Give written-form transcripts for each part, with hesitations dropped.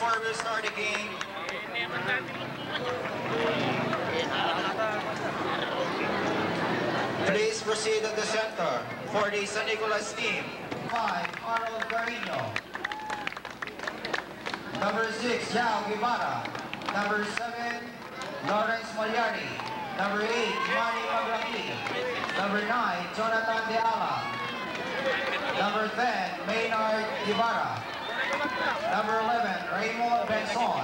before we start the game. Please proceed to the center for the San Nicolas team. 5, Carlos Garino. Number 6, Yao Guevara. Number 7, Lawrence Magliani. Number 8, Manny Maglaki. Number 9, Jonathan De Ala. Number 10, Maynard Guevara. Number 11, Raymond Benson.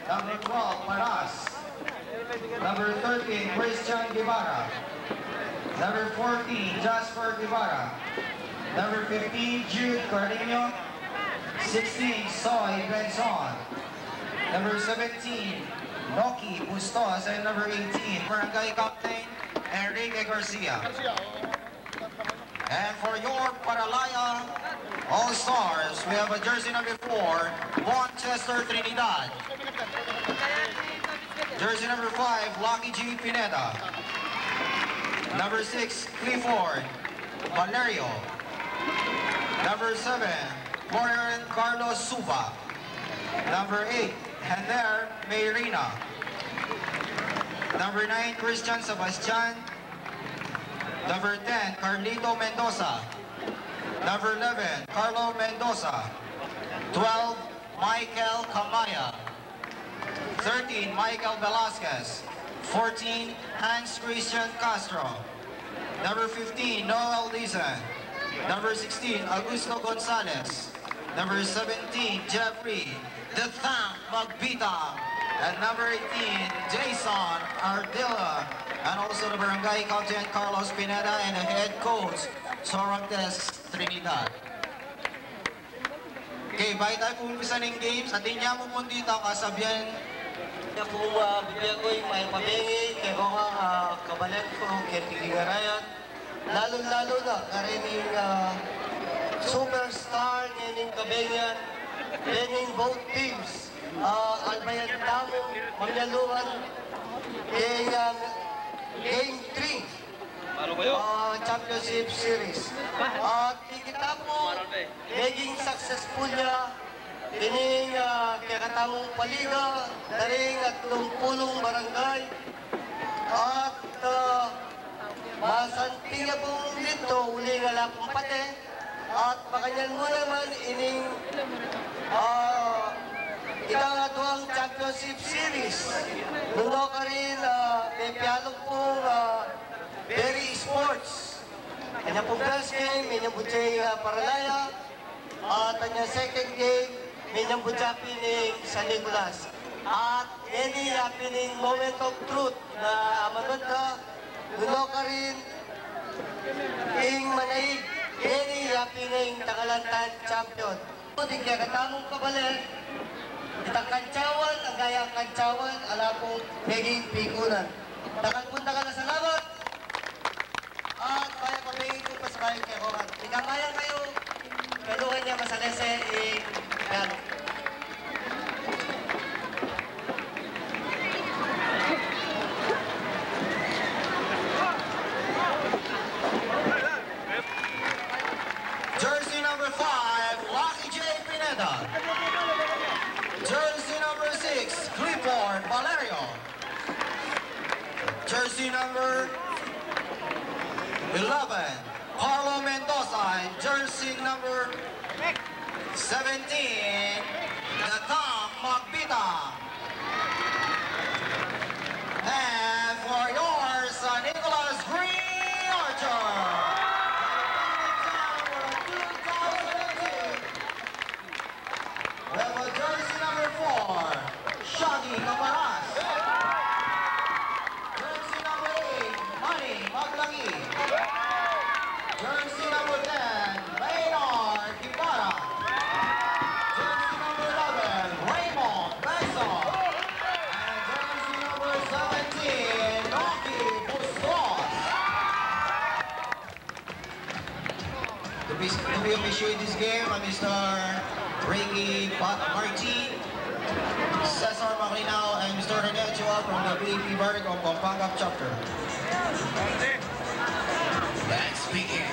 Number 12, Paras. Number 13, Christian Guevara. Number 14, Jasper Guevara. Number 15, Jude Cardeño. 16, Soy Benson. Number 17, Noki Bustos. And number 18, Barangay Captain Enrique Garcia. And for your Paralaya All-Stars, we have a jersey number 4, Monchester Trinidad. Jersey number 5, Lucky G. Pineda. Number 6, Clifford Valerio. Number 7, Warren Carlos Suba. Number 8, Hender Mayrina. Number 9, Christian Sebastian. Number 10, Carlito Mendoza. Number 11, Carlo Mendoza. 12, Michael Camaya. 13, Michael Velasquez. 14, Hans Christian Castro. Number 15, Noel Dizan. Number 16, Augusto Gonzalez. Number 17, Jeffrey The Thang Magbita. And number 18, Jason Ardilla. And also the Barangay Captain Carlos Pineda and the head coach, Sorantes Trinidad. Okay, bago tayo pumpisa ng games, atin niya mo dito kasabihan na po bibigyan ko yung may pabingi, kaya ko nga kabalan ko, kaya tigigarayan. Lalo-lalo na, karining superstar, ngayon kabingan, ngayon both teams. Albayan tamo, maglaluan, kaya Game 3, Championship Series. At kita po, naging successful niya, ining kakatamong paliga, daring at lumpulong barangay. At masanting niya po dito, uli nga lapong pate. At makanyan mo naman ining ikakatuwang Championship Series. Nuno ka rin, may piyalog pong Berry Sports. Kanya pong first game, may nabudjay Paralaya. At kanya second game, may nabudjay pining San Nicolas. At any happening moment of truth na amanod na, nuno ka rin, ing manaig, any happening Tagalantan Champion. Di kaya katamong kabalik, itang kantsawan, ang gaya kantsawan, ala pong naging pikunan. Takagpunta ka na salamat. At kaya pabingin ko pa sa kayo kay Rohan. Ikamayan kayo, kaluhan niya masalese i-gano. Jersey number 5, Lucky J. Pineda. Jersey number 6, Clifford Valerio. Jersey number 11, Carlo Mendoza. And jersey number 17, The Thang Magbita. And for yours, Nicholas Green Archer. We have a jersey number 4, Shaggy Caparas. Jersey number 8, Manny Maglaki. Jersey number 10, Maynard Guevara. Jersey number 11, Raymond Benson. And jersey number 17, Noki Bustos. To be officiate this game, Mr. Ricky Martin, Cesar Marinao, and Mr. Rene Chua from the BAP Barrick of Pampanga chapter. Let's begin.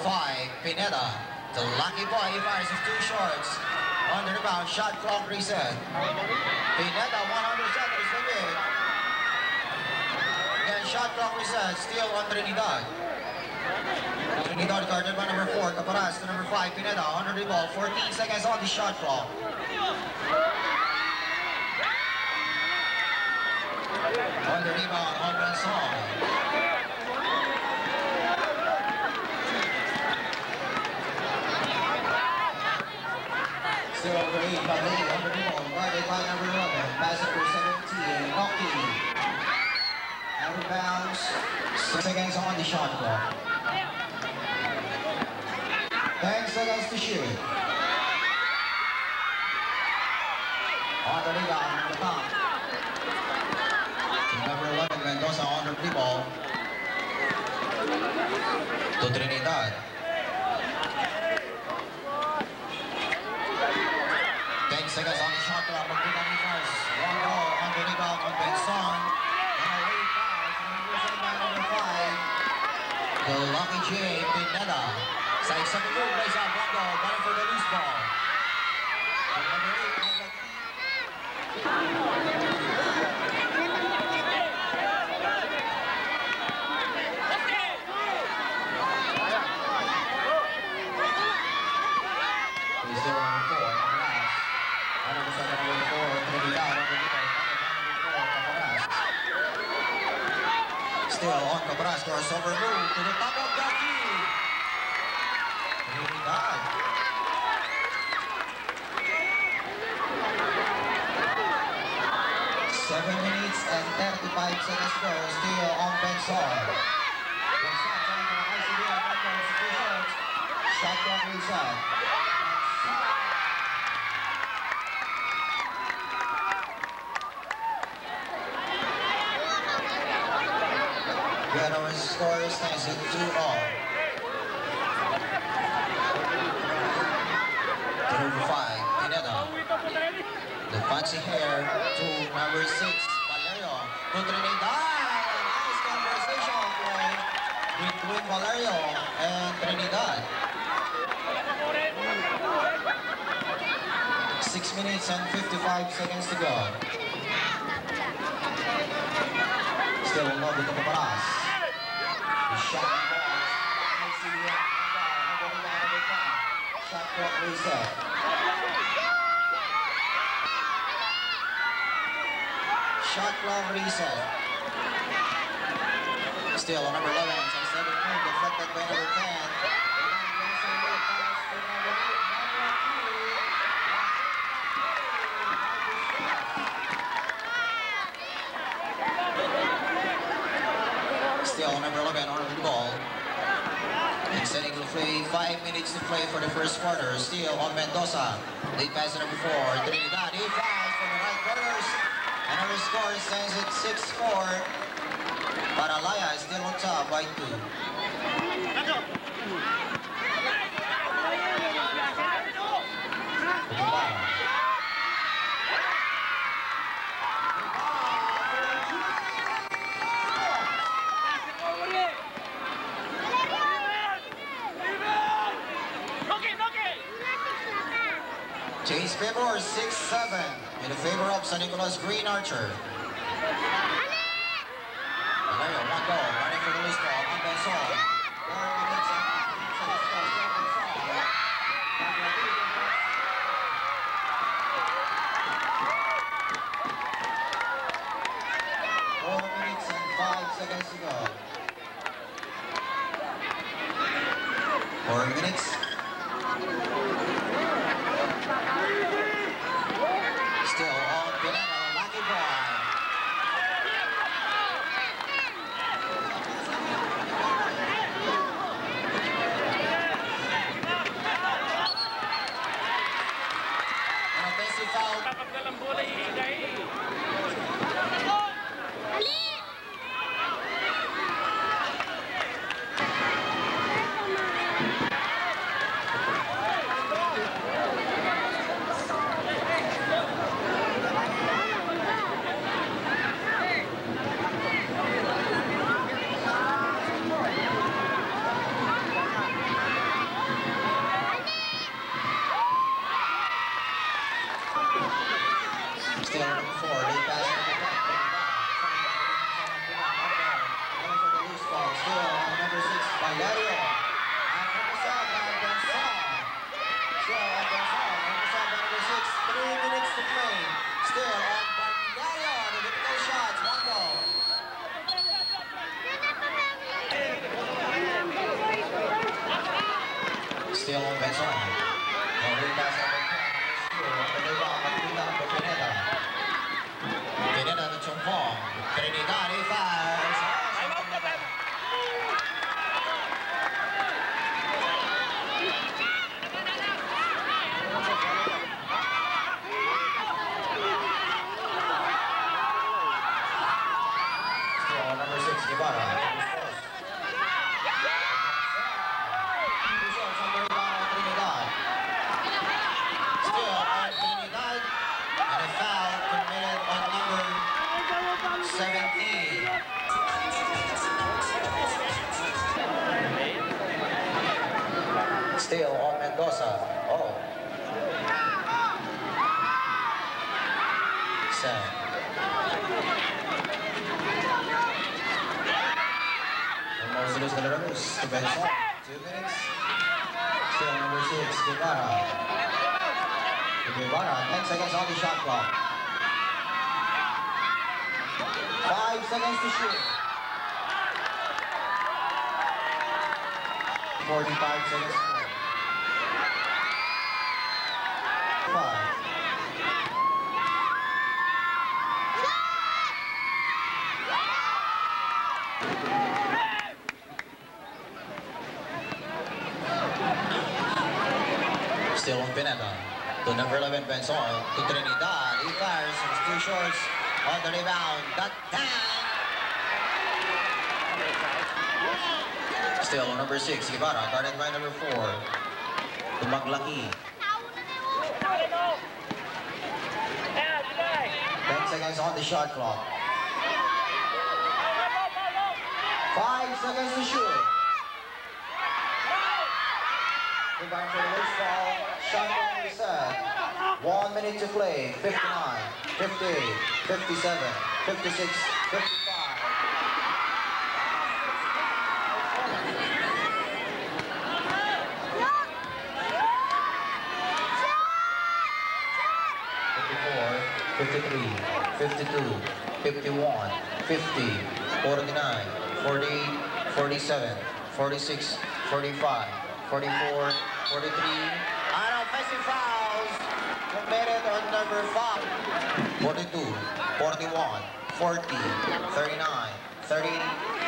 5, Pineda. The lucky boy, he fires with 2 shots. On the rebound, shot clock reset. Pineda, 100 seconds limit. Again, shot clock reset, steal on Trinidad. Trinidad guarded by number 4, Caparas to number 5, Pineda, under the ball, 14 seconds on the shot clock. On the rebound, on Benson. Still over 8, Balay, under the ball, guarded by number 11, pass it for 17, Rocky. Out of bounds, 6 seconds on the shot clock. 10 seconds to shoot. On the rebound, on the top. Number 11, Mendoza on the ball. To Trinidad. 10 seconds on the shot clock. Magpita ni Fars. 1 goal on the rebound on Benson. And a late foul from number 5. The lucky J, Pineda. Side 7 move, raise up 1 goal. Gunning for the loose ball. And number 8, still on Caparas, crossover move to the top of the key. Trinidad. Seven minutes and 35 seconds to go. Still on Benson. Benson trying to ICB at 1 goal, 2 shots. Shot clock reset. Our score stands at 2-all. Number 5, Pineda. The fancy hair to number 6, Valerio. To Trinidad. Nice conversation play between Valerio and Trinidad. 6 minutes and 55 seconds to go. Still in love with the Caparas. Shot clock reset. Shot clock reset. Still on number 11, some 7 move deflected by number 10. Still on number 11 on the ball. Extending to play, 5 minutes to play for the first quarter. Still on Mendoza. Late pass to number 4. Trinidad, he fouls from the right corners. And our score stands at 6-4. Paralaya is still on top by 2. Chase favor 6-7 in the favor of San Nicolas Green Archer. Valerio, 1 goal, running for the loose ball on Benson. 4 minutes and 5 seconds to go. 4 minutes. Still on Pineda, lucky boy. An offensive foul. Late pass number 10. Going for the loose ball. Still on number 6, Valerio. And number 7, Benson. Still on Benson. Number 6, 3 minutes to play. Still on Valerio. The difficult shots. 1 goal. Still on Benson. Late pass number 10. Pineda to Chongfong. Trinidad, he fires. Still number 6, Guevara. Still on Trinidad. And a foul committed on number 17. Still on Mendoza. Oh. Sam. Almost lose the Larus to Benson. 2 minutes. Still number 6, Guevara. Guevara, 10 seconds on the shot clock. 5 seconds to shoot. 45 seconds more. 5. Still on Pineda. To number 11, Benson. To Trinidad. He fires. It's too short on the rebound. That time. Still on number 6, Guevara. Guarded by number 4. To Maglaki. 10 seconds on the shot clock. 5 seconds to shoot. Rebound for the loose ball. Shot on the set. 1 minute to play. 59, 58, 57, 56, 55. $53, 52, 51, 50, 49, 48, 47, 46, 45, 44, 43. And offensive fouls committed on number 5. 42, 41, 40, 39, 30,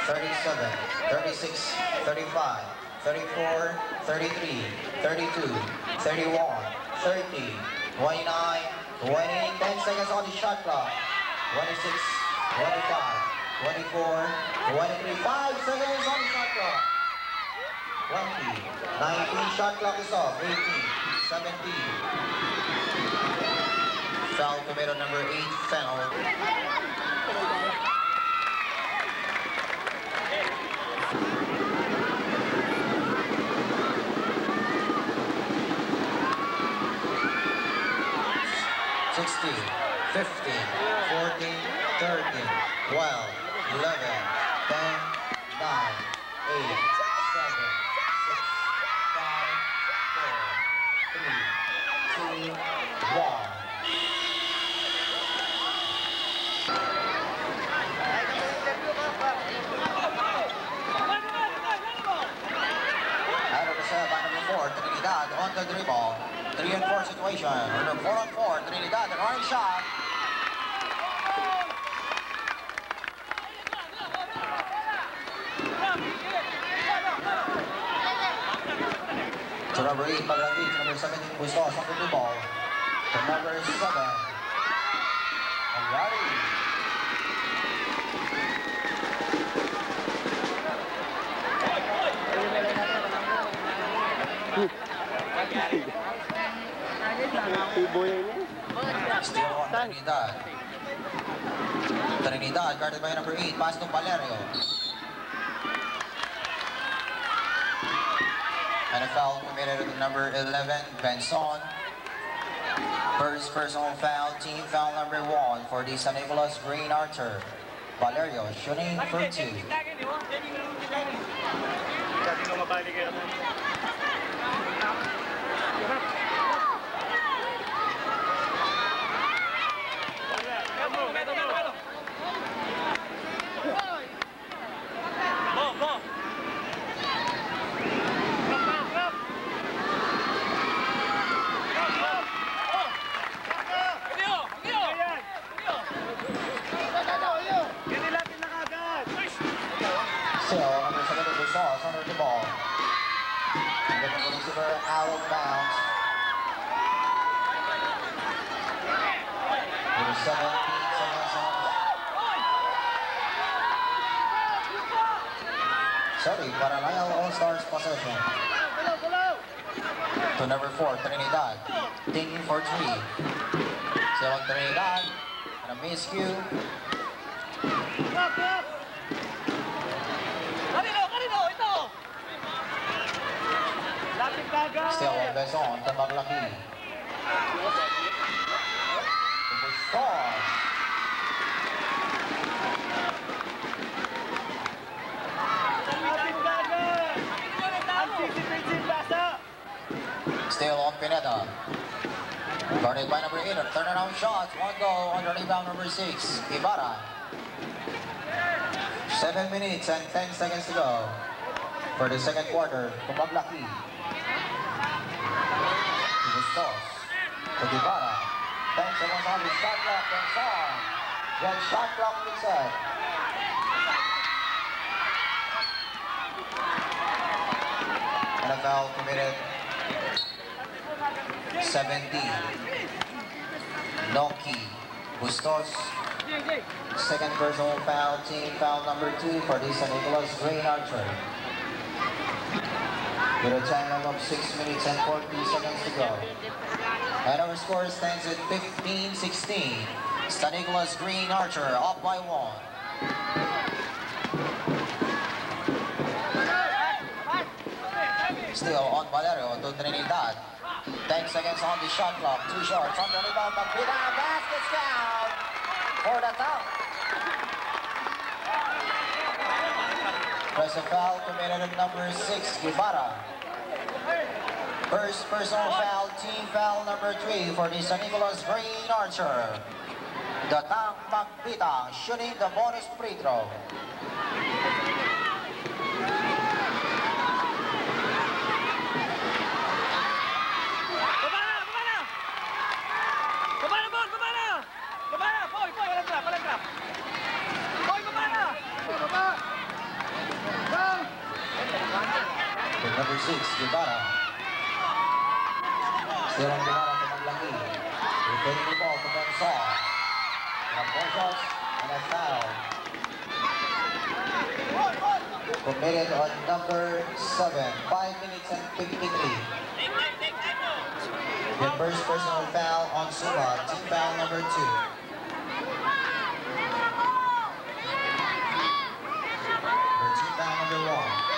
37, 36, 35, 34, 33, 32, 31, 30, 29, 20, 10 seconds on the shot clock. 26, 25, 24, 23, 5 seconds on the shot clock. 20, 19, shot clock is off. 18, 17. Foul committed number 8, Fennel. $16, 15, 14, 13, 12, 11, 10, 9, 8, 7, 6, 5, 4, 3, 2, 1. Out of the set by number 4, Trinidad on the dribble. 3 and 4 situation. Number 4 on 4, Trinidad, the running shot. To number 8, Maglaki. Number 17, Bustos on the ball. To number 7, Alrighty. Still on Trinidad. Trinidad, guarded by number 8, pass to Valerio. And a foul committed to number 11, Benson. First personal foul, team foul number 1 for the San Nicolas Green Archer. Valerio shooting for 2. Still, number 7 of the Sauce under the ball. The receiver out of bounds. Number 17 seconds on. Sorry, Paranayal All-Stars possession. To number 4, Trinidad. Thinking for 3. Still on Trinidad. And a miscue. Still on Bezon, Tamaglaki. Stars. Still on Pineda. Guarded by number 8, turnaround shots, 1 goal on the rebound number 6, Ibarra. 7 minutes and 10 seconds to go for the second quarter. Tamaglaki. Bustos to Ibarra. 10 seconds on the shot clock and song. Then shot clock reset. And a foul committed. 17. Noki. Bustos. Second personal foul, team foul number 2 for the San Nicolas Green Archer. With a time of 6 minutes and 40 seconds to go. And our score stands at 15-16. San Nicolas Green Archer up by 1. Still on Valerio to Trinidad. 10 seconds on the shot clock. 2 shots on the rebound. Magbita, baskets down for the top. There's a foul committed at number 6, Ibarra. First personal foul, team foul number 3 for the San Nicolas Green Archer. The Tang Magbita shooting the bonus free throw. Number 6, Ibarra. Still on Ibarra to Maglaki. Returning the ball to Bensal. And 4 shots and a foul. Committed on number 7. 5 minutes and 53. The first personal foul on Suba. Team foul number 2. Team foul number 1.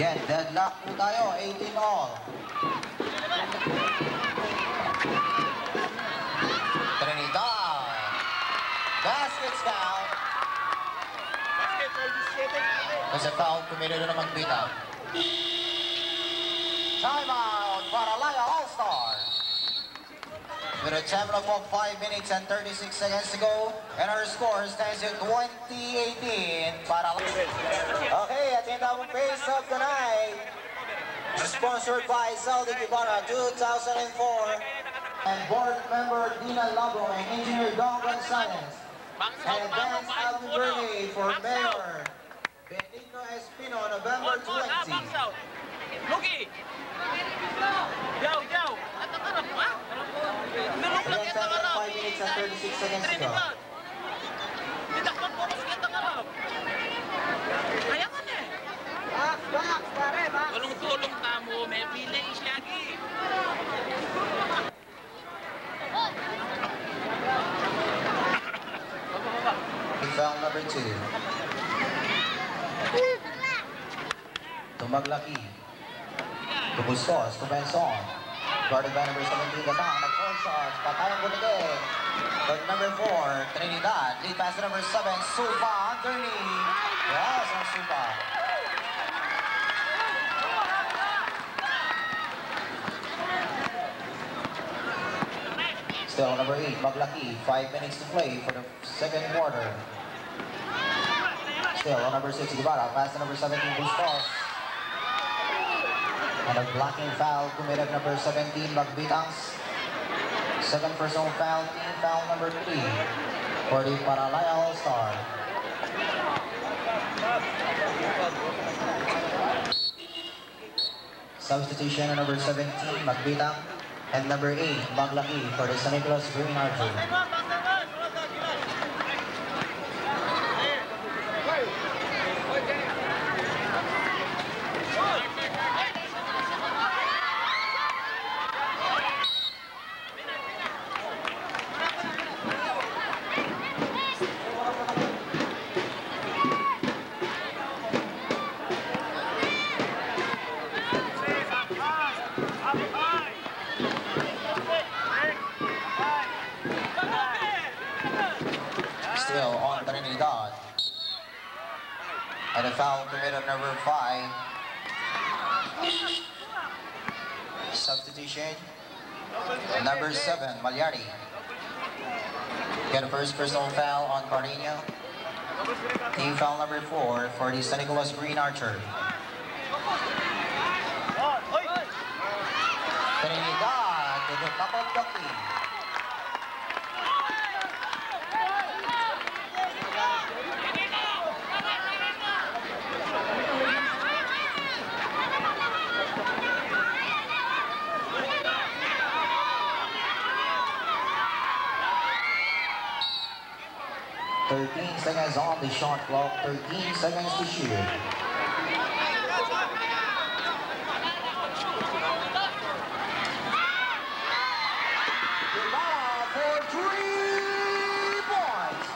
Again, deadlock po tayo, 18 all. Trinidad. Baskets down. There's a foul committed na Magbita. Timeout para Laya All-Star. With a time of 5 minutes and 36 seconds to go, and our score stands at 20-18 para Okay, at the end of the pace of the night, sponsored by Saudi Ibarra 2004, and board member Dina Labo and engineer Don Gonzalez, and advance happy birthday for Mayor Benigno Espino, November 20. Lugi! Jauh, jauh! Again, time of 5 minutes and 36 seconds to go. Tidak mampu kita ngarap. foul number 2. To Maglaki. To Bustos, to Benson. Guarded by number 17, Gatang. Nag-4 shots. Patayang Bunigay. But number 4, Trinidad. Lead pass to number 7, Supa. Underneath. Yes, ang Supa. Still number 8, Maglaki. 5 minutes to play for the second quarter. Still on number 6, Guevara. Pass to number 17, Bustos. And a blocking foul committed number 17, Magbitangs. Second personal foul, team foul number 3 for the Paralaya All-Star. Substitution on number 17, Magbitang. And number 8, Maglaki for the San Nicolas Green Archer. Still on Trinidad. And a foul committed number 5. Substitution. Number 7, Malyari. Get a first personal foul on Cardeño. Team foul number 4 for the San Nicolas Green Archer. Trinidad to the top of the key. Seconds on the shot clock, 13 seconds to shoot. For 3 points.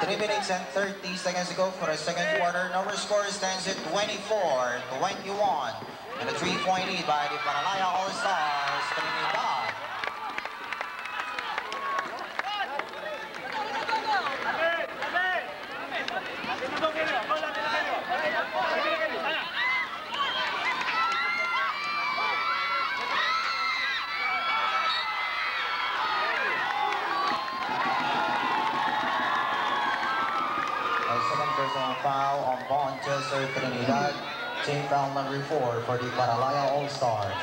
3 minutes and 30 seconds to go for the second quarter. Number score stands at 24-21. And a 3-point lead by the Paralaya All-Stars, Trinidad. Foul on Bonchester Trinidad, team foul number 4 for the Paralaya All-Stars.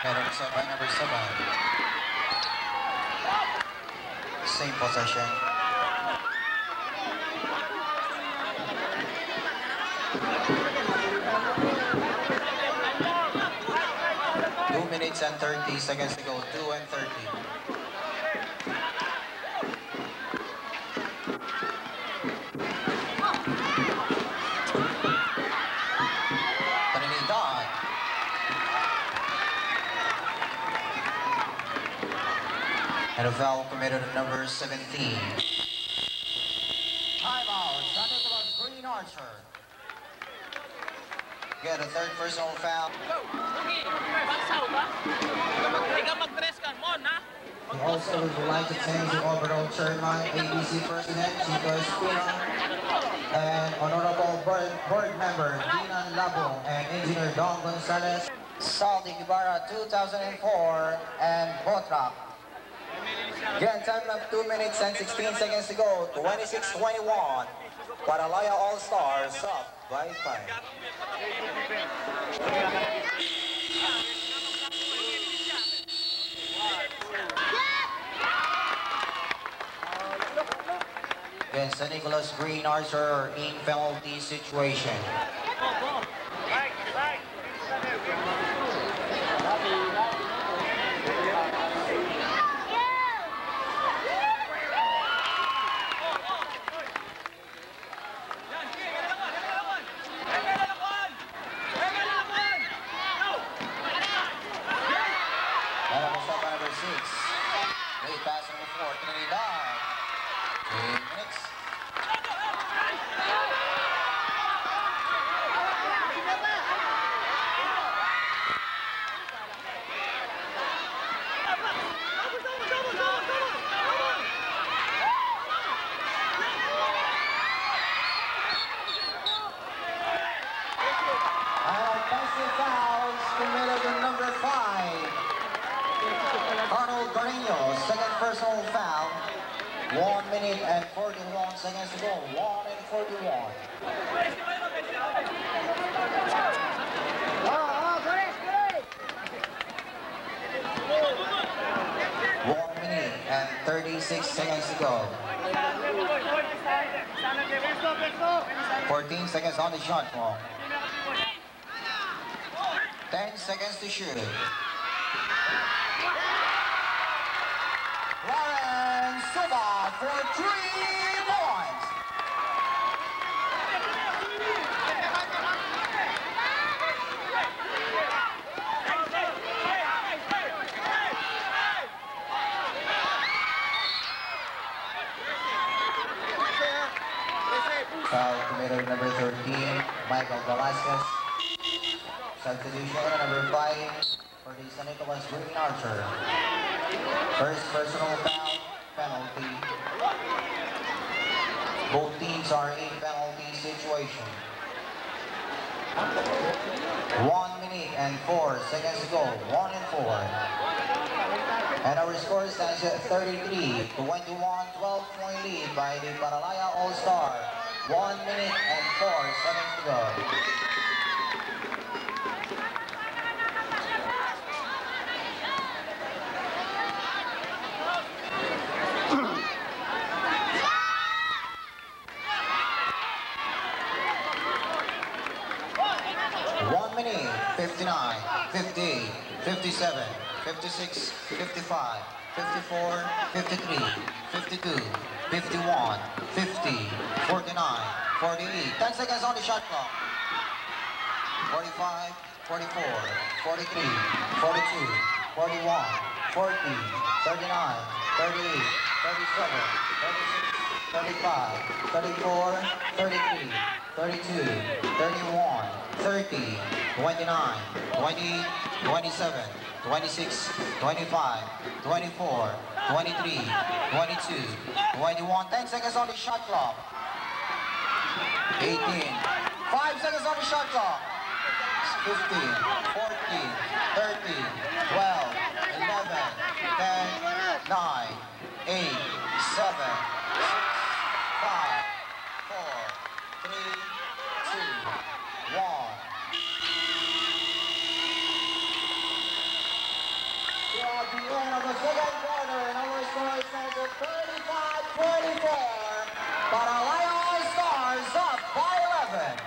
Headers up by number 7. Same possession. Two minutes and 30 seconds to go. 2 and 30. And a foul committed at number 17. Timeout, San Nicolas Green Archer. Get a third personal foul. We also would like to thank the overall chairman, ABC President Chico Espino, and honorable board member Dinan Labo and engineer Don Gonzalez, Saldi Guevara 2004, and Botrak. Again, time of 2 minutes and 16 seconds to go. 26-21. Paralaya All-Stars up by 5. Again, San Nicolas Green Archer in penalty situation. Number 6. Late pass number 4, Trinidad. 3 minutes. Offensive fouls committed to number 5. Arnold Carino, second personal foul. 1 minute and 41 seconds to go. 1 and 41. 1 minute and 36 seconds to go. 14 seconds on the shot clock. 10 seconds to shoot. Lauren Suba for 3 points. Foul committed number 13, Michael Velasquez. Substitution number 5 for the San Nicolas Green Archer. First personal foul, penalty. Both teams are in penalty situation. 1 minute and 4 seconds to go. 1 and 4. And our score stands at 33-21, 12-point lead by the Paralaya All-Star. 1 minute and 4 seconds to go. One minute, 59, 58, 57, 56, 55, 54, 53, 52, 51, 50, 49, 48. 10 seconds on the shot clock. 45, 44, 43, 42, 41, 40, 39, 38, 37, 36, 35, 34, 33, 32, 31, 30, 29, 20, 27, 26, 25, 24, 23, 22, 21. 10 seconds on the shot clock. 18. 5 seconds on the shot clock. 15, 14, 13, 12, 11, 10, 9, 8, 7, 6, 5, 4, 3, 2, 1. At the end of the second quarter, and our score stands at 35-24. Paralaya All-Stars up by 11.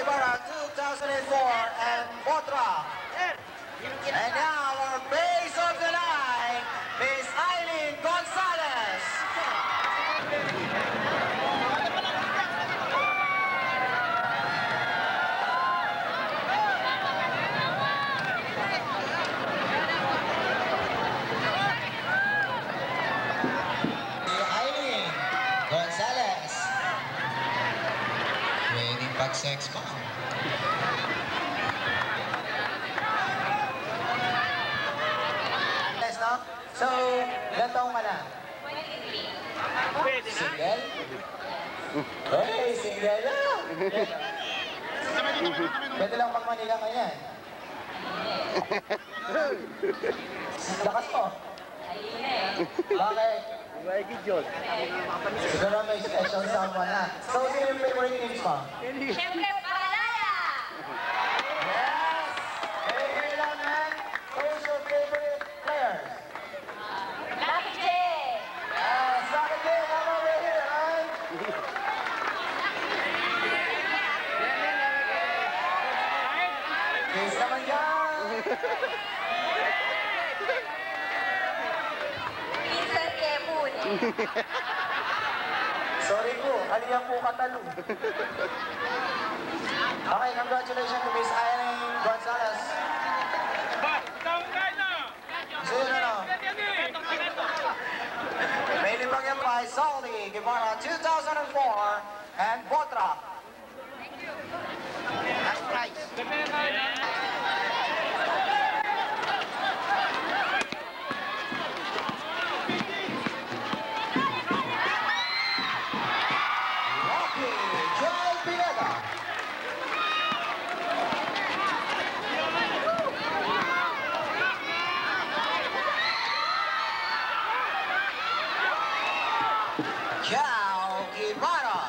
Ibarra 2004 and Potra. And now our base of the night, Miss Eileen Gonzalez. Eileen Gonzalez. Winning pag-sex bomb. So, ilan taong ka na? 23. Single? Hey, single na! Pwede lang pag-Manila ngayon. Lakas mo. Bakit? Siguro may special someone na. So, sino yung favorite teams mo? Siyempre, Paralaya! Yes! Hey, lang, man! Who's your favorite players? Case naman yan. Minsan Kevin. Sorry po, aliyan po katalong. Okay, congratulations to Miss Irene Gonzalez. Sino na? May libang yan by Saldi Guevara 2004 and Botra. That's right. Rocky Joel Pineda. Joel Guevara.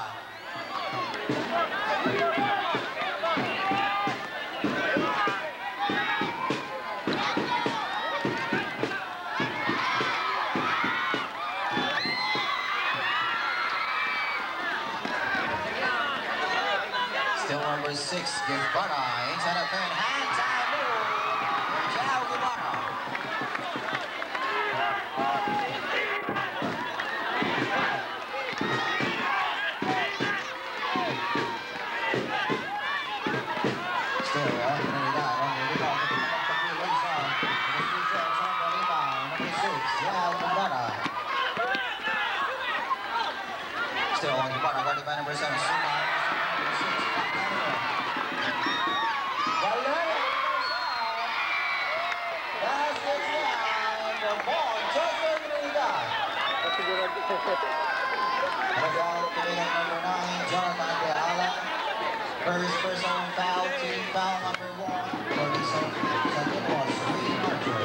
Still number 6, Guevara. Inside of third, hands out move. Joel Guevara. Still, Trinidad on the rebound. Joel Guevara. Still on Guevara, guarded by number 7, Suma. First personal foul, team foul number 1 for the second was Green Archer.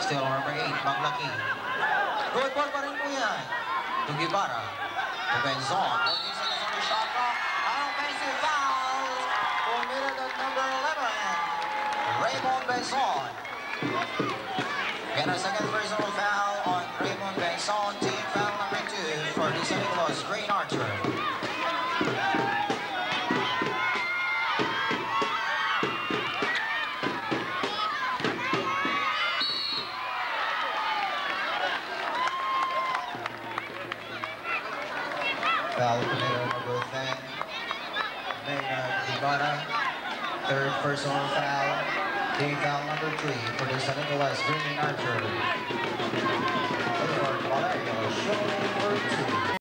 Still number 8, Maglaki. Good ball pa rin po yan. To Guevara. To Benzon. 14 seconds on the shot clock. An offensive foul. Committed at number 11. Raymond Benzon. Get a second personal foul on Raymond Benzon. Team foul number 2 for the St. Nicholas Green Archer. Foul committed number 10, Maynard Guevara. Third personal foul. Team foul number 3 for the St. Nicholas Green Archer. Valerio, show number 2.